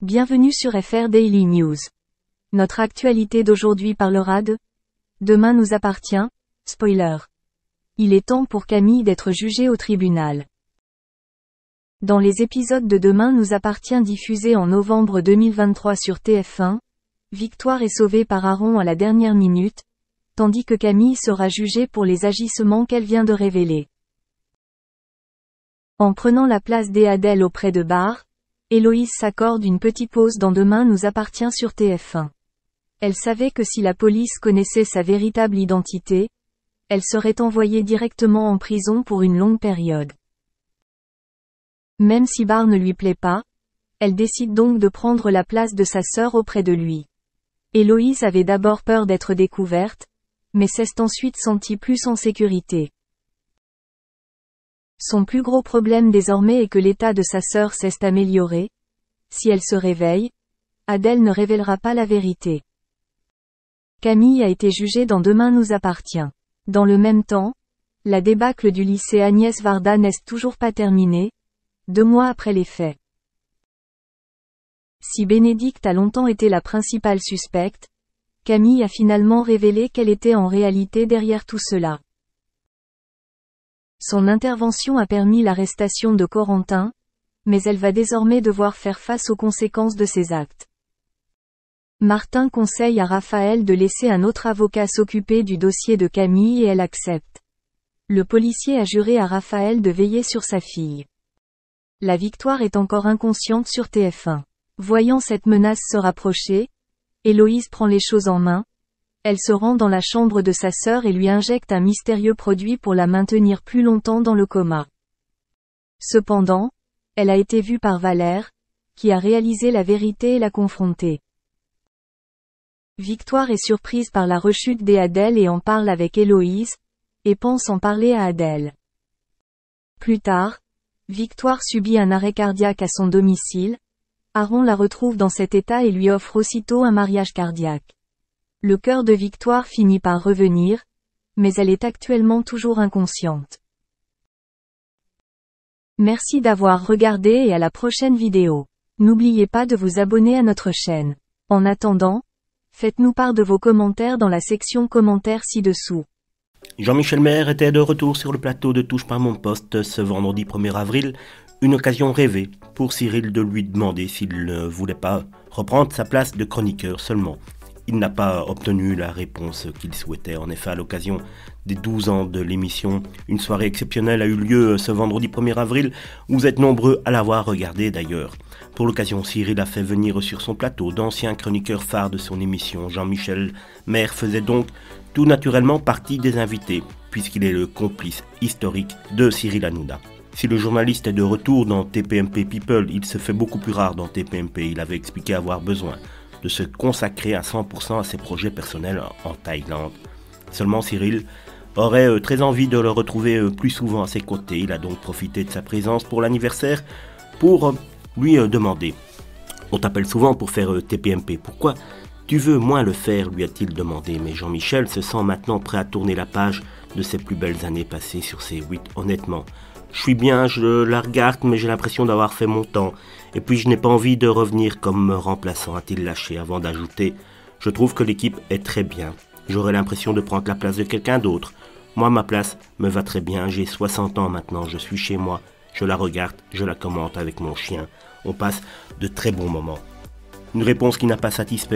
Bienvenue sur FR Daily News. Notre actualité d'aujourd'hui parlera de Demain nous appartient, spoiler. Il est temps pour Camille d'être jugée au tribunal. Dans les épisodes de Demain nous appartient diffusés en novembre 2023 sur TF1, Victoire est sauvée par Aaron à la dernière minute, tandis que Camille sera jugée pour les agissements qu'elle vient de révéler. En prenant la place d'Adèle auprès de Barr, Héloïse s'accorde une petite pause dans Demain nous appartient sur TF1. Elle savait que si la police connaissait sa véritable identité, elle serait envoyée directement en prison pour une longue période. Même si Barr ne lui plaît pas, elle décide donc de prendre la place de sa sœur auprès de lui. Héloïse avait d'abord peur d'être découverte, mais s'est ensuite sentie plus en sécurité. Son plus gros problème désormais est que l'état de sa sœur s'est amélioré. Si elle se réveille, Adèle ne révélera pas la vérité. Camille a été jugée dans Demain nous appartient. Dans le même temps, la débâcle du lycée Agnès Varda n'est toujours pas terminée, 2 mois après les faits. Si Bénédicte a longtemps été la principale suspecte, Camille a finalement révélé qu'elle était en réalité derrière tout cela. Son intervention a permis l'arrestation de Corentin, mais elle va désormais devoir faire face aux conséquences de ses actes. Martin conseille à Raphaël de laisser un autre avocat s'occuper du dossier de Camille et elle accepte. Le policier a juré à Raphaël de veiller sur sa fille. La Victoire est encore inconsciente sur TF1. Voyant cette menace se rapprocher, Héloïse prend les choses en main. Elle se rend dans la chambre de sa sœur et lui injecte un mystérieux produit pour la maintenir plus longtemps dans le coma. Cependant, elle a été vue par Valère, qui a réalisé la vérité et l'a confrontée. Victoire est surprise par la rechute d'Adèle et en parle avec Héloïse, et pense en parler à Adèle. Plus tard, Victoire subit un arrêt cardiaque à son domicile. Aaron la retrouve dans cet état et lui offre aussitôt un mariage cardiaque. Le cœur de Victoire finit par revenir, mais elle est actuellement toujours inconsciente. Merci d'avoir regardé et à la prochaine vidéo. N'oubliez pas de vous abonner à notre chaîne. En attendant, faites-nous part de vos commentaires dans la section commentaires ci-dessous. Jean-Michel Maire était de retour sur le plateau de Touche par mon poste ce vendredi 1er avril, une occasion rêvée pour Cyril de lui demander s'il ne voulait pas reprendre sa place de chroniqueur seulement. Il n'a pas obtenu la réponse qu'il souhaitait. En effet, à l'occasion des 12 ans de l'émission, une soirée exceptionnelle a eu lieu ce vendredi 1er avril. Vous êtes nombreux à l'avoir regardé d'ailleurs. Pour l'occasion, Cyril a fait venir sur son plateau d'anciens chroniqueurs phares de son émission. Jean-Michel Maire faisait donc tout naturellement partie des invités, puisqu'il est le complice historique de Cyril Hanouna. Si le journaliste est de retour dans TPMP People, il se fait beaucoup plus rare dans TPMP. Il avait expliqué avoir besoin de se consacrer à 100% à ses projets personnels en Thaïlande. Seulement Cyril aurait très envie de le retrouver plus souvent à ses côtés. Il a donc profité de sa présence pour l'anniversaire pour lui demander « On t'appelle souvent pour faire TPMP, pourquoi tu veux moins le faire ?» lui a-t-il demandé. Mais Jean-Michel se sent maintenant prêt à tourner la page de ses plus belles années passées sur ces 8. Honnêtement, je suis bien, je la regarde, mais j'ai l'impression d'avoir fait mon temps. Et puis je n'ai pas envie de revenir comme remplaçant, a-t-il lâché avant d'ajouter « Je trouve que l'équipe est très bien. J'aurais l'impression de prendre la place de quelqu'un d'autre. Moi, ma place me va très bien. J'ai 60 ans maintenant, je suis chez moi. Je la regarde, je la commente avec mon chien. On passe de très bons moments. » Une réponse qui n'a pas satisfait